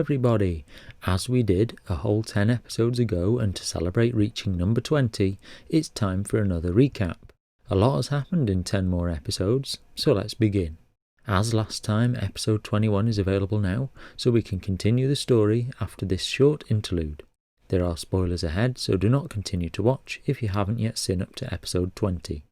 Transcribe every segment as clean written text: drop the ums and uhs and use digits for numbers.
everybody! As we did a whole 10 episodes ago, and to celebrate reaching number 20, it's time for another recap. A lot has happened in 10 more episodes, so let's begin. As last time, episode 21 is available now, so we can continue the story after this short interlude. There are spoilers ahead, so do not continue to watch if you haven't yet seen up to episode 20.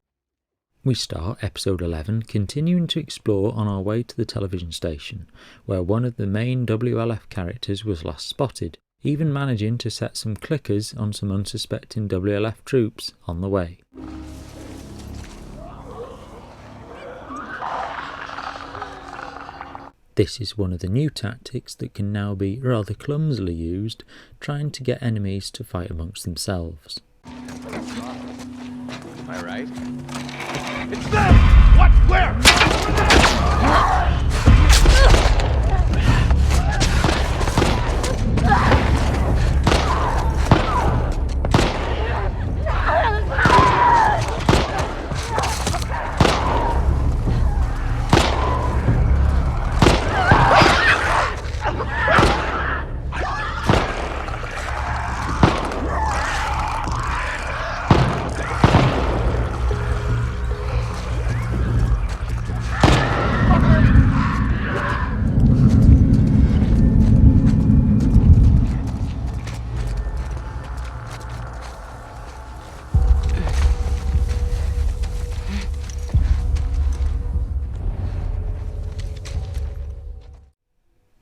We start episode 11 continuing to explore on our way to the television station, where one of the main WLF characters was last spotted, even managing to set some clickers on some unsuspecting WLF troops on the way. This is one of the new tactics that can now be rather clumsily used, trying to get enemies to fight amongst themselves. Am I right? It's them! What? Where?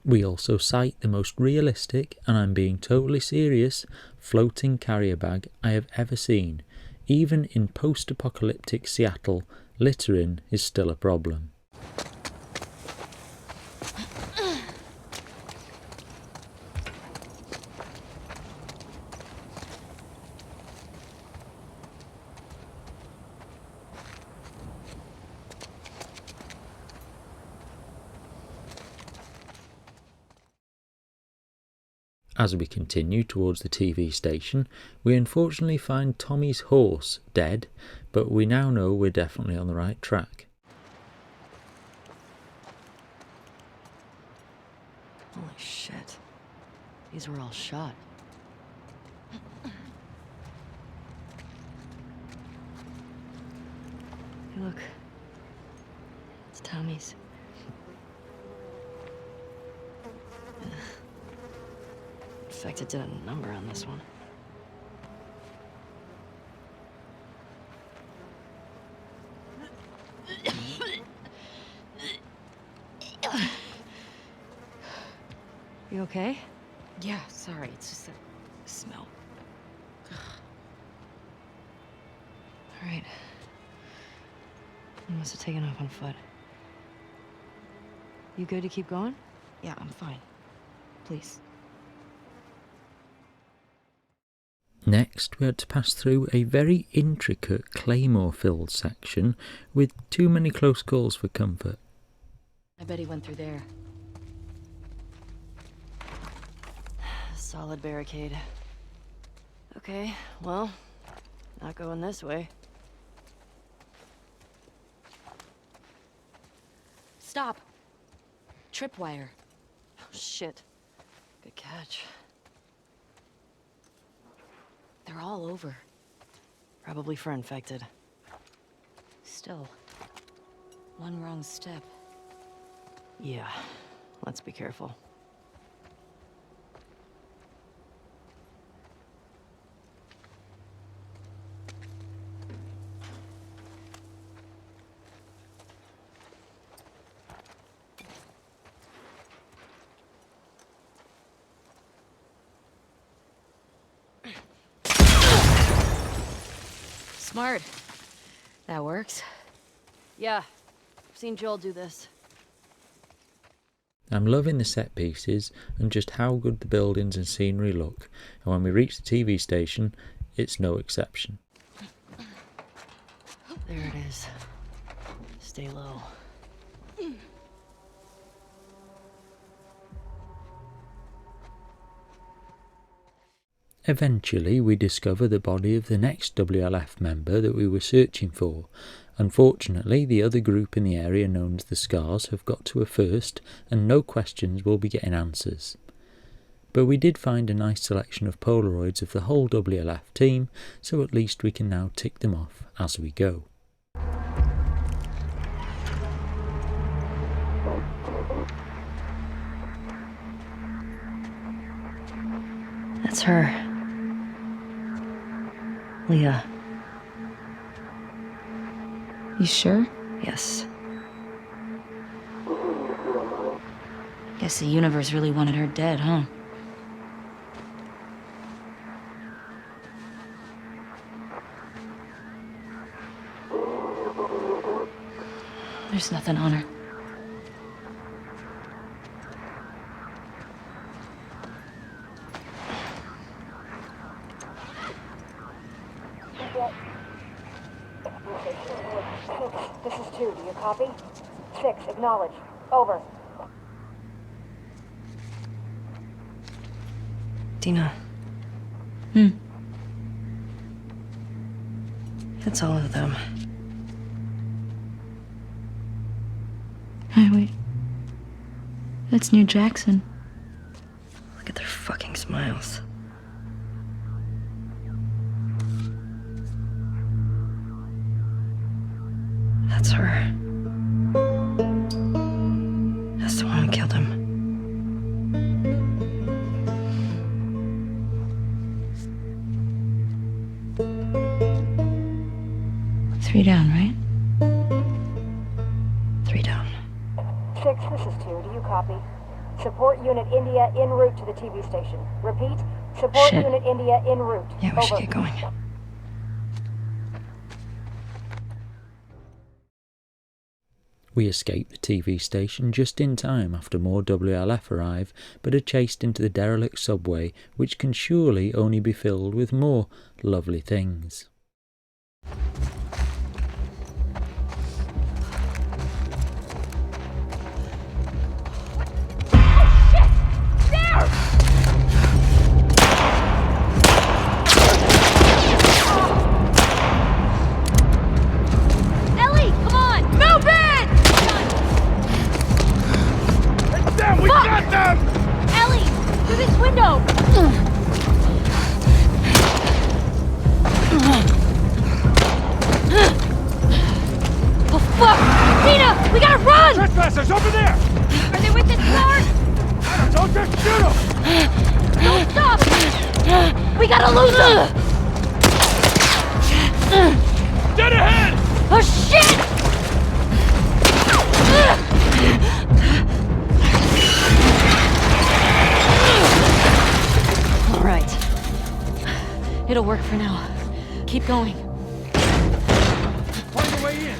We also sight the most realistic, and I'm being totally serious, floating carrier bag I have ever seen. Even in post-apocalyptic Seattle, littering is still a problem. As we continue towards the TV station, we unfortunately find Tommy's horse dead, but we now know we're definitely on the right track. Holy shit. These were all shot. Hey, look. It's Tommy's. Infected did a number on this one. You okay? Yeah, sorry, it's just the smell. Alright. You must have taken off on foot. You good to keep going? Yeah, I'm fine. Please. Next, we had to pass through a very intricate claymore-filled section with too many close calls for comfort. I bet he went through there. Solid barricade. Okay, well, not going this way. Stop! Tripwire. Oh, shit. Good catch. They're all over. Probably for infected. Still. One wrong step. Yeah, let's be careful. Smart. That works. Yeah, I've seen Joel do this. I'm loving the set pieces and just how good the buildings and scenery look, and when we reach the TV station, it's no exception. There it is. Stay low. Eventually, we discover the body of the next WLF member that we were searching for. Unfortunately, the other group in the area known as the Scars have got to her first, and no questions will be getting answers. but we did find a nice selection of Polaroids of the whole WLF team, so at least we can now tick them off as we go. That's her. Leah. You sure? Yes. Guess the universe really wanted her dead, huh? There's nothing on her. This is 2. Do you copy? 6. Acknowledge. Over. Dina. That's all of them. Hey, wait. That's near Jackson. Look at their fucking smiles. That's her. That's the one who killed him. Three down, right? 3 down. 6. This is 2. Do you copy? Support Unit India en route to the TV station. Repeat. Support Shit. Unit India en route. Yeah, we should get going. We escape the TV station just in time after more WLF arrive, but are chased into the derelict subway, which can surely only be filled with more lovely things. Ellie, come on! Move in! It's them! We got them! Ellie, through this window! Oh fuck! Tina, we gotta run! Trespassers over there! Are they with this car? Don't just shoot them! Don't stop! We gotta lose them! Dead ahead! Oh shit! All right. It'll work for now. Keep going. Find your way in!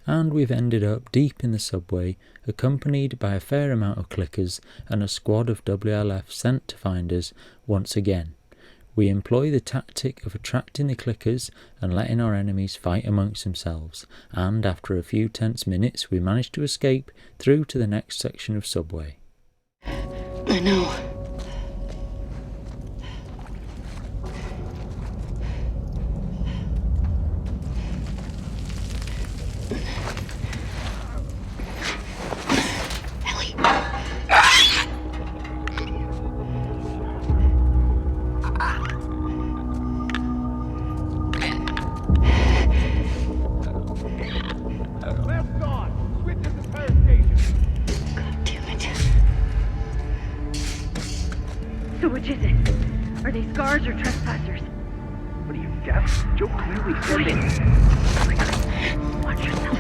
And we've ended up deep in the subway, accompanied by a fair amount of clickers and a squad of WLF sent to find us once again. We employ the tactic of attracting the clickers and letting our enemies fight amongst themselves, and after a few tense minutes we manage to escape through to the next section of subway. I know. Left on! Switch at the fire station! So which is it? Are they scars or trespassers? What are you, deaf? Joe clearly said it. Watch yourself.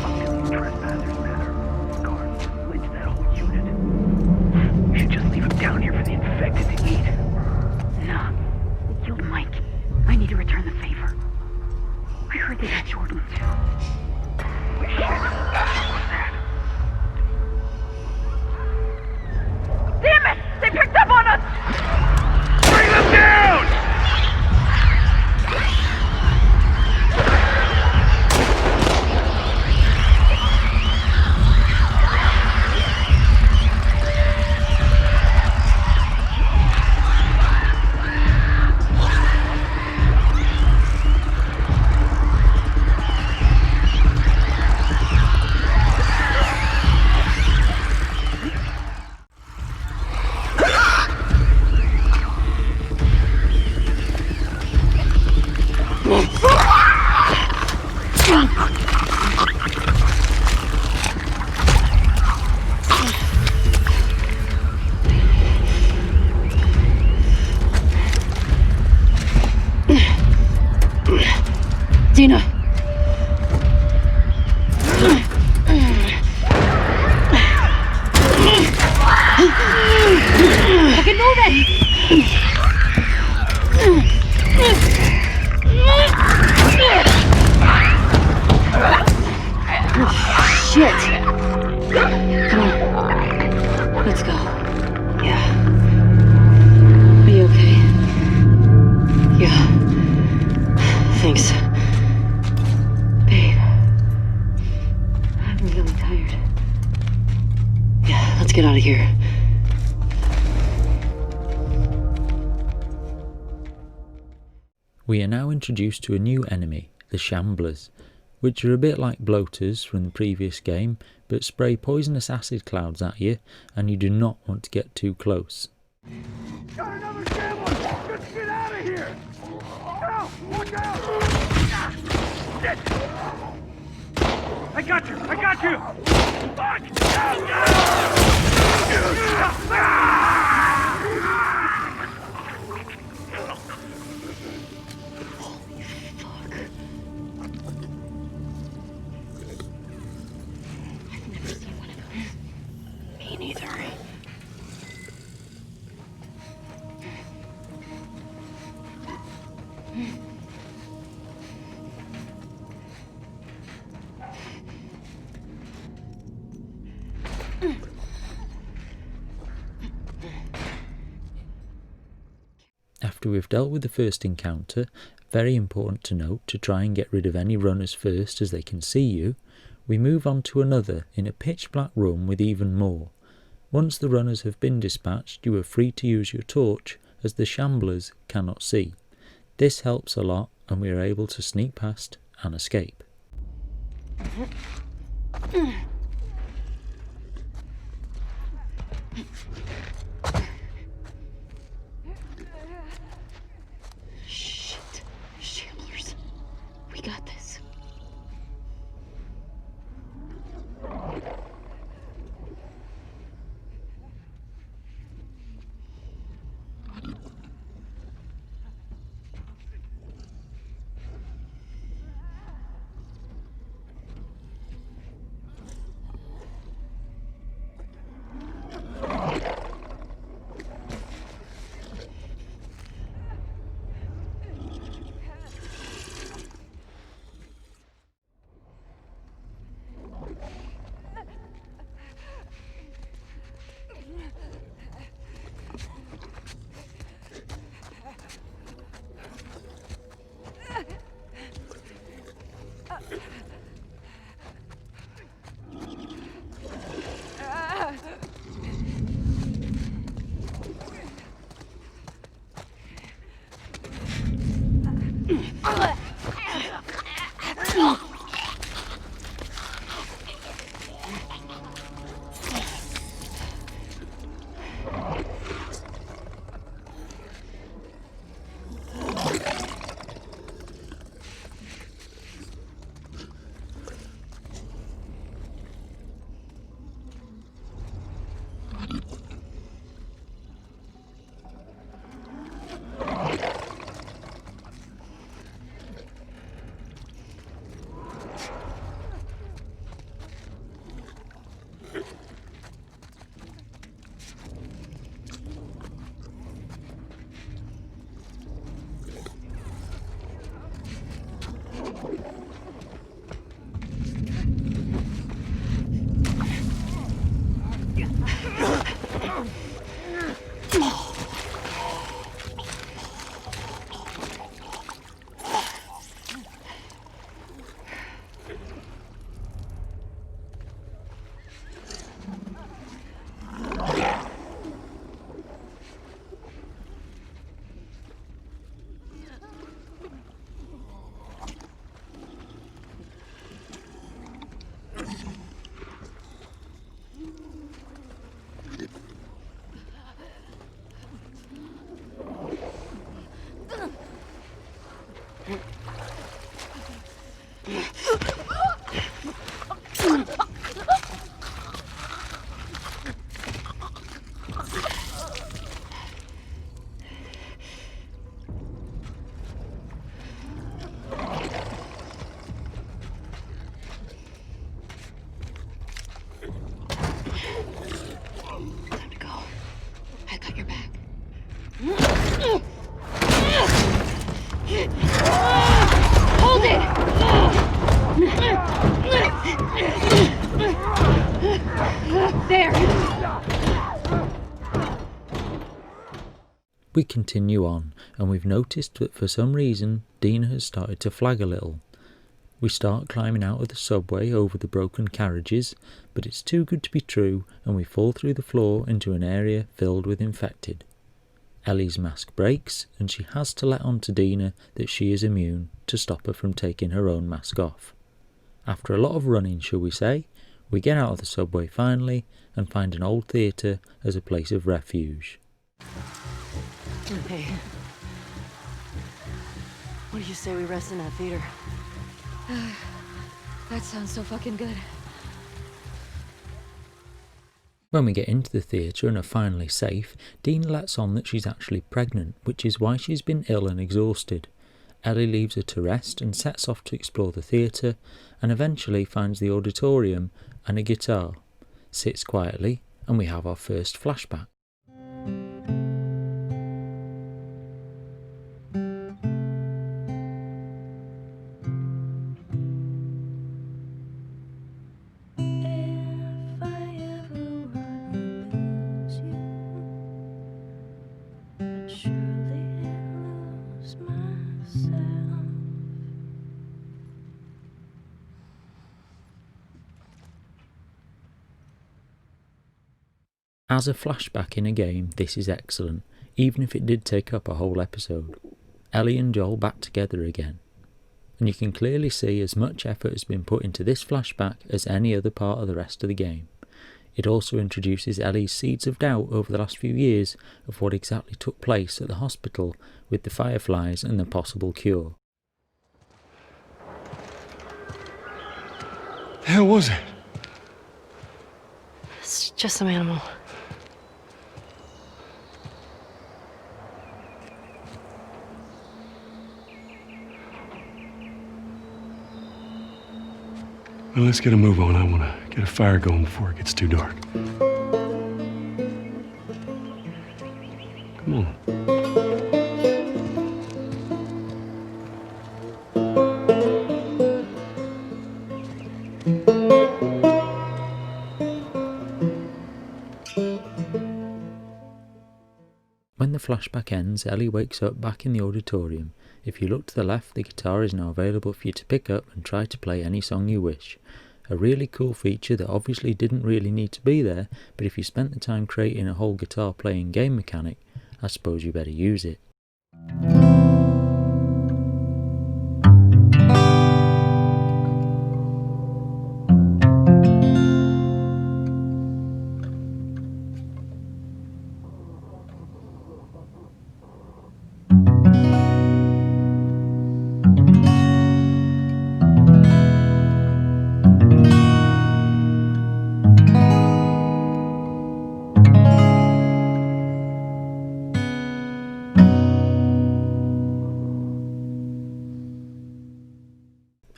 $1 million trespassers matter. Scars, lynch that whole unit. We should just leave them down here for the infected to eat. Nah. They killed Mike. I need to return the favor. I heard they got Jordan too. Holy shit. What was that? Damn it! They picked up on us! Bring them down! Dina! Fucking move it! Shit! Come on. Let's go. Yeah. Are you okay? Yeah. Thanks. Babe. I'm really tired. Yeah, let's get out of here. We are now introduced to a new enemy, the Shamblers, which are a bit like bloaters from the previous game, but spray poisonous acid clouds at you, and you do not want to get too close. Got another gambler! Let's get out of here! Now, watch out! Shit! I got you! I got you! Fuck! Me neither. After we've dealt with the first encounter, very important to note to try and get rid of any runners first as they can see you, we move on to another in a pitch black room with even more. Once the runners have been dispatched, you are free to use your torch as the Shamblers cannot see. This helps a lot and we are able to sneak past and escape. Shit. Shamblers. We got this. We continue on, and we've noticed that for some reason Dina has started to flag a little. We start climbing out of the subway over the broken carriages, but it's too good to be true, and we fall through the floor into an area filled with infected. Ellie's mask breaks, and she has to let on to Dina that she is immune to stop her from taking her own mask off. After a lot of running, shall we say, we get out of the subway finally and find an old theatre as a place of refuge. Hey. What do you say we rest in that theater? That sounds so fucking good. When we get into the theatre and are finally safe, Dina lets on that she's actually pregnant, which is why she's been ill and exhausted. Ellie leaves her to rest and sets off to explore the theatre, and eventually finds the auditorium and a guitar, sits quietly, and we have our first flashback. As a flashback in a game, this is excellent, even if it did take up a whole episode. Ellie and Joel back together again. And you can clearly see as much effort has been put into this flashback as any other part of the rest of the game. It also introduces Ellie's seeds of doubt over the last few years of what exactly took place at the hospital with the Fireflies and the possible cure. The hell was it? It's just some animal. Well, let's get a move on. I want to get a fire going before it gets too dark. Come on. When the flashback ends, Ellie wakes up back in the auditorium. If you look to the left, the guitar is now available for you to pick up and try to play any song you wish. A really cool feature that obviously didn't really need to be there, but if you spent the time creating a whole guitar playing game mechanic, I suppose you better use it.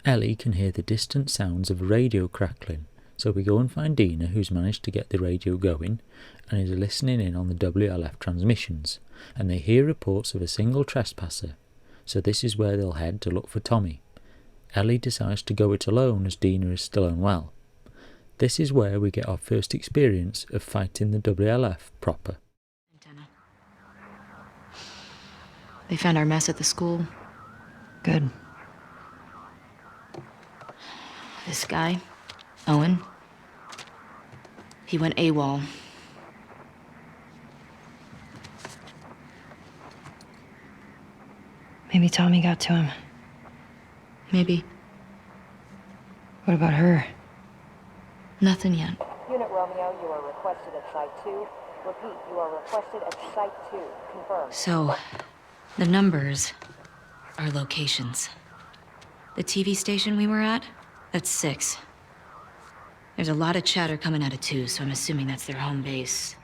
Ellie can hear the distant sounds of a radio crackling, so we go and find Dina, who's managed to get the radio going and is listening in on the WLF transmissions, and they hear reports of a single trespasser, so this is where they'll head to look for Tommy. Ellie decides to go it alone as Dina is still unwell. This is where we get our first experience of fighting the WLF proper. Antenna. They found our mess at the school. Good. This guy, Owen, he went AWOL. Maybe Tommy got to him. Maybe. What about her? Nothing yet. Unit Romeo, you are requested at Site 2. Repeat, you are requested at Site 2. Confirm. So, the numbers are locations. The TV station we were at, that's 6. There's a lot of chatter coming out of 2, so I'm assuming that's their home base.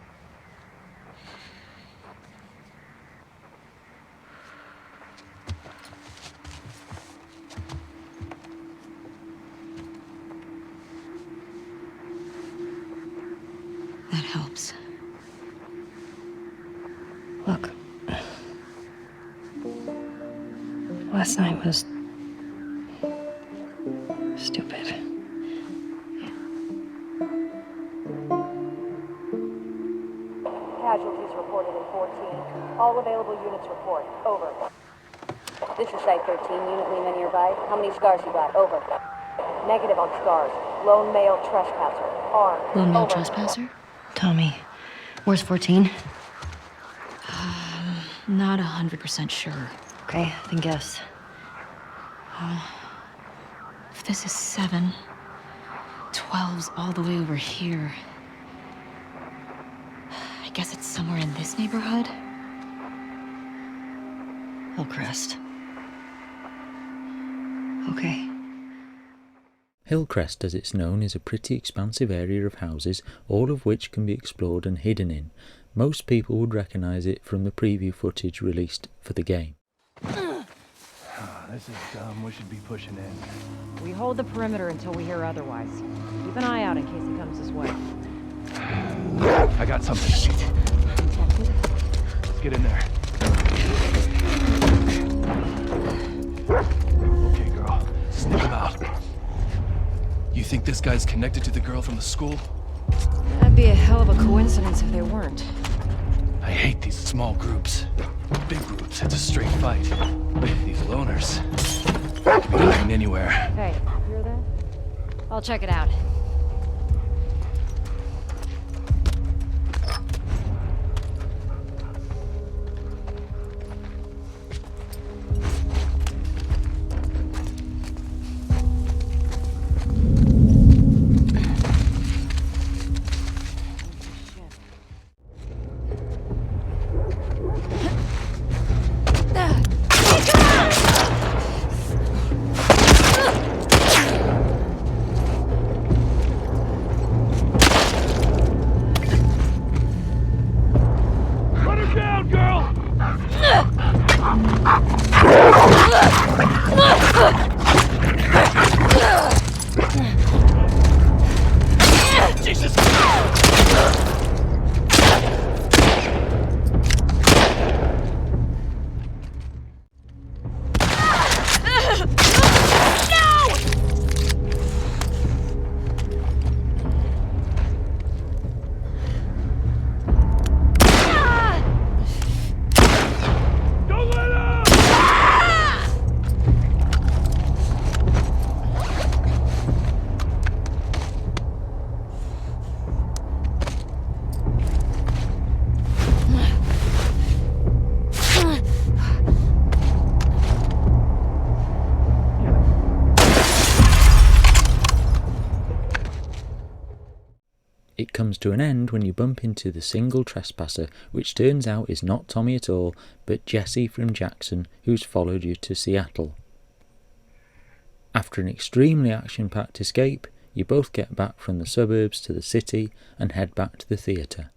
That helps. Look. Last night was stupid. casualties reported in 14. All available units report. Over. This is Site 13. Unit Lima nearby. How many scars you got? Over. Negative on scars. Lone male trespasser. Armed. Lone male Over. trespasser? Tommy, where's 14? Not 100% sure. Okay, then guess. If this is 7, 12's all the way over here. I guess it's somewhere in this neighborhood? Hillcrest. Okay. Hillcrest, as it's known, is a pretty expansive area of houses, all of which can be explored and hidden in. Most people would recognise it from the preview footage released for the game. This is dumb. We should be pushing in. We hold the perimeter until we hear otherwise. Keep an eye out in case he comes this way. I got something. Shit. Let's get in there. Okay, girl. Sniff him out. You think this guy's connected to the girl from the school? That'd be a hell of a coincidence if they weren't. I hate these small groups. Big groups, it's a straight fight. These loners. Could be hiding anywhere. Hey, hear that? I'll check it out. Put her down, girl! Jesus! Don't let up! It comes to an end when you bump into the single trespasser, which turns out is not Tommy at all, but Jesse from Jackson, who's followed you to Seattle. After an extremely action-packed escape, you both get back from the suburbs to the city and head back to the theatre.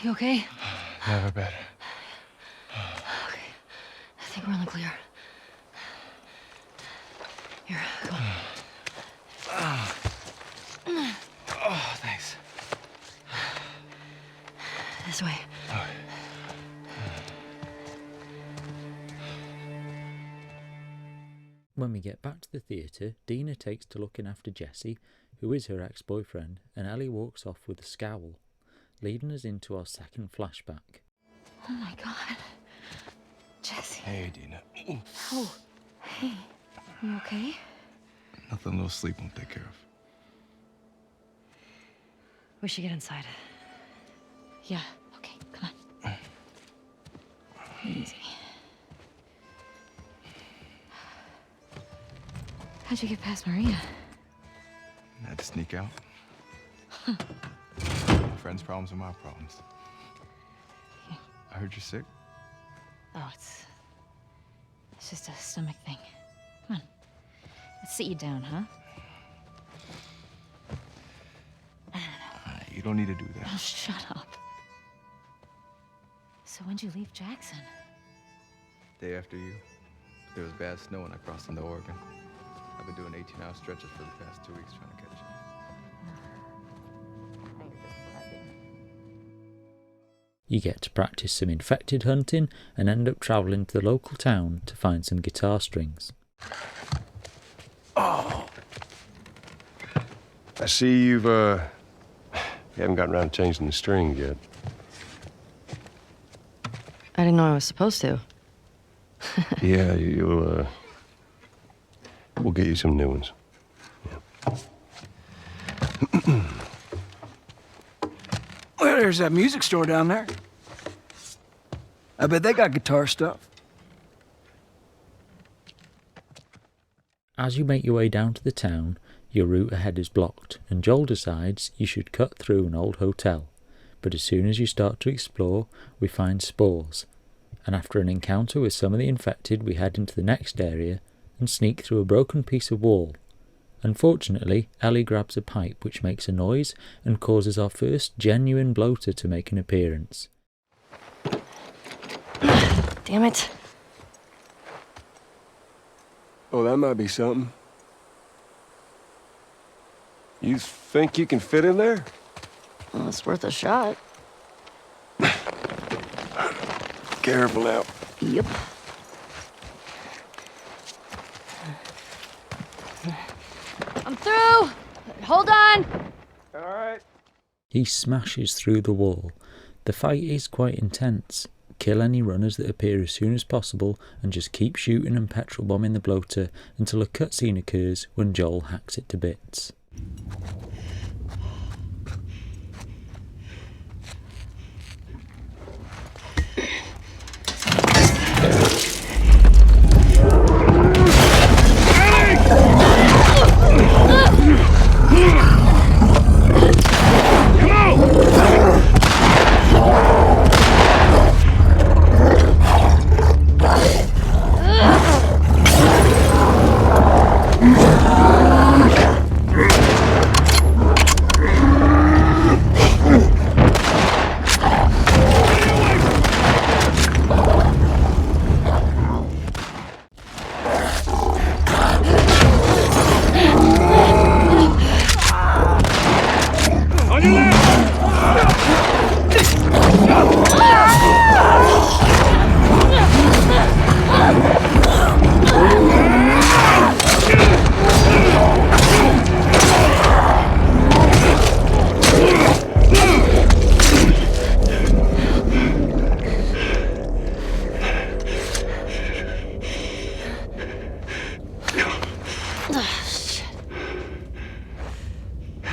You okay? Never better. Okay. I think we're in the clear. Here, come on. Oh, thanks. This way. When we get back to the theatre, Dina takes to looking after Jesse, who is her ex-boyfriend, and Ellie walks off with a scowl, leading us into our second flashback. Oh my god. Jesse. Hey, Dina. Oh, hey. You okay? Nothing a little sleep won't take care of. We should get inside. Yeah, okay, come on. Easy. How'd you get past Maria? I had to sneak out. My friend's problems are my problems. Yeah. I heard you're sick. Oh, it's just a stomach thing. Come on. Let's sit you down, huh? You don't need to do that. Oh, shut up. So when'd you leave Jackson? Day after you, there was bad snow and I crossed into Oregon. I've been doing 18-hour stretches for the past 2 weeks trying to catch you. You get to practice some infected hunting and end up travelling to the local town to find some guitar strings. Oh. I see you haven't gotten around to changing the strings yet. I didn't know I was supposed to. Yeah, we'll get you some new ones. Yeah. Well, there's that music store down there. I bet they got guitar stuff. As you make your way down to the town, your route ahead is blocked, and Joel decides you should cut through an old hotel. But as soon as you start to explore, we find spores, and after an encounter with some of the infected, we head into the next area and sneak through a broken piece of wall. Unfortunately, Ellie grabs a pipe which makes a noise and causes our first genuine bloater to make an appearance. Damn it. Oh, that might be something. You think you can fit in there? Well, it's worth a shot. Careful now. Yep. I'm through! Hold on! All right. He smashes through the wall. The fight is quite intense. Kill any runners that appear as soon as possible and just keep shooting and petrol bombing the bloater until a cutscene occurs when Joel hacks it to bits.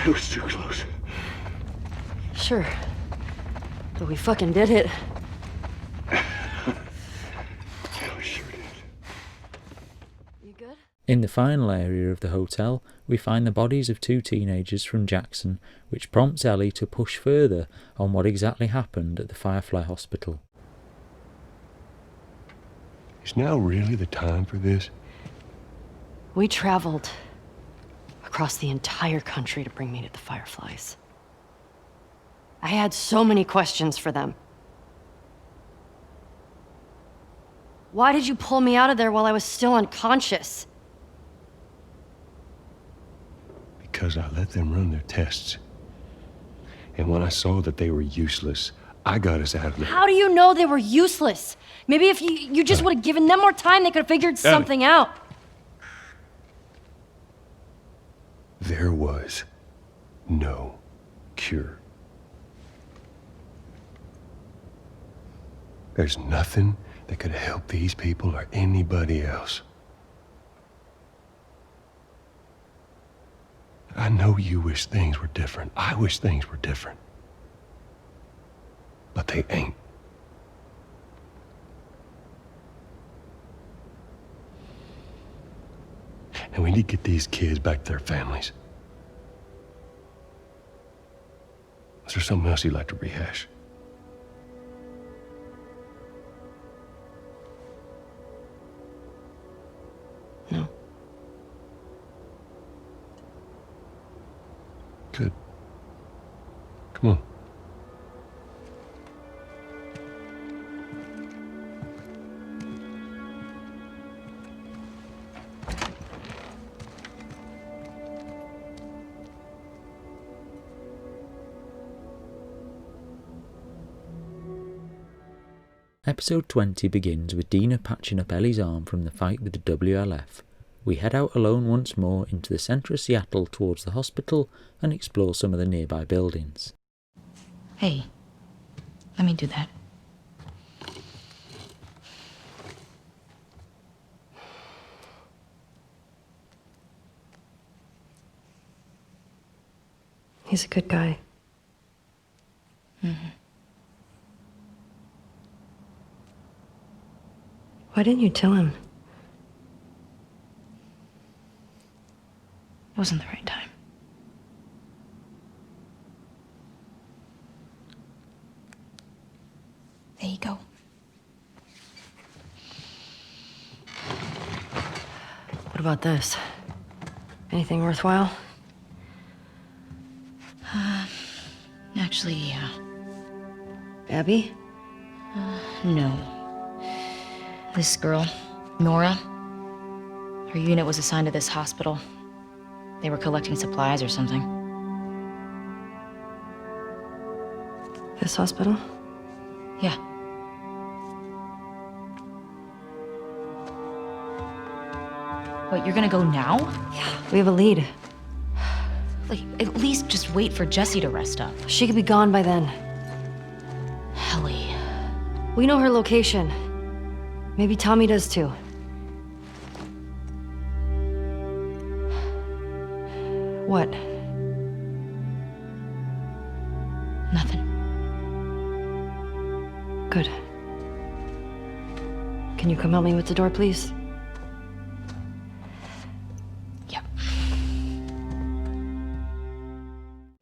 It was too close. Sure. But we fucking did it. Yeah, we sure did. You good? In the final area of the hotel, we find the bodies of 2 teenagers from Jackson, which prompts Ellie to push further on what exactly happened at the Firefly Hospital. Is now really the time for this? We traveled across the entire country to bring me to the Fireflies. I had so many questions for them. Why did you pull me out of there while I was still unconscious? Because I let them run their tests. And when I saw that they were useless, I got us out of there. How do you know they were useless? Maybe if you just would have given them more time, they could have figured something out. there was no cure. There's nothing that could help these people or anybody else. I know you wish things were different. I wish things were different. But they ain't. And we need to get these kids back to their families. Is there something else you'd like to rehash? No. Good. Come on. Episode 20 begins with Dina patching up Ellie's arm from the fight with the WLF. We head out alone once more into the centre of Seattle towards the hospital and explore some of the nearby buildings. Hey, let me do that. He's a good guy. Mm-hmm. Why didn't you tell him? It wasn't the right time. There you go. What about this? Anything worthwhile? Actually, yeah. Abby? No. This girl, Nora, her unit was assigned to this hospital. They were collecting supplies or something. This hospital? Yeah. Wait, you're gonna go now? Yeah, we have a lead. Like, at least just wait for Jessie to rest up. She could be gone by then. Ellie. We know her location. Maybe Tommy does too. What? Nothing. Good. Can you come help me with the door, please? Yep.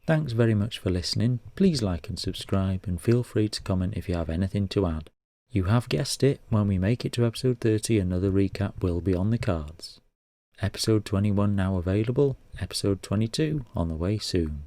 Thanks very much for listening. Please like and subscribe, and feel free to comment if you have anything to add. You have guessed it, when we make it to episode 30, another recap will be on the cards. Episode 21 now available, episode 22 on the way soon.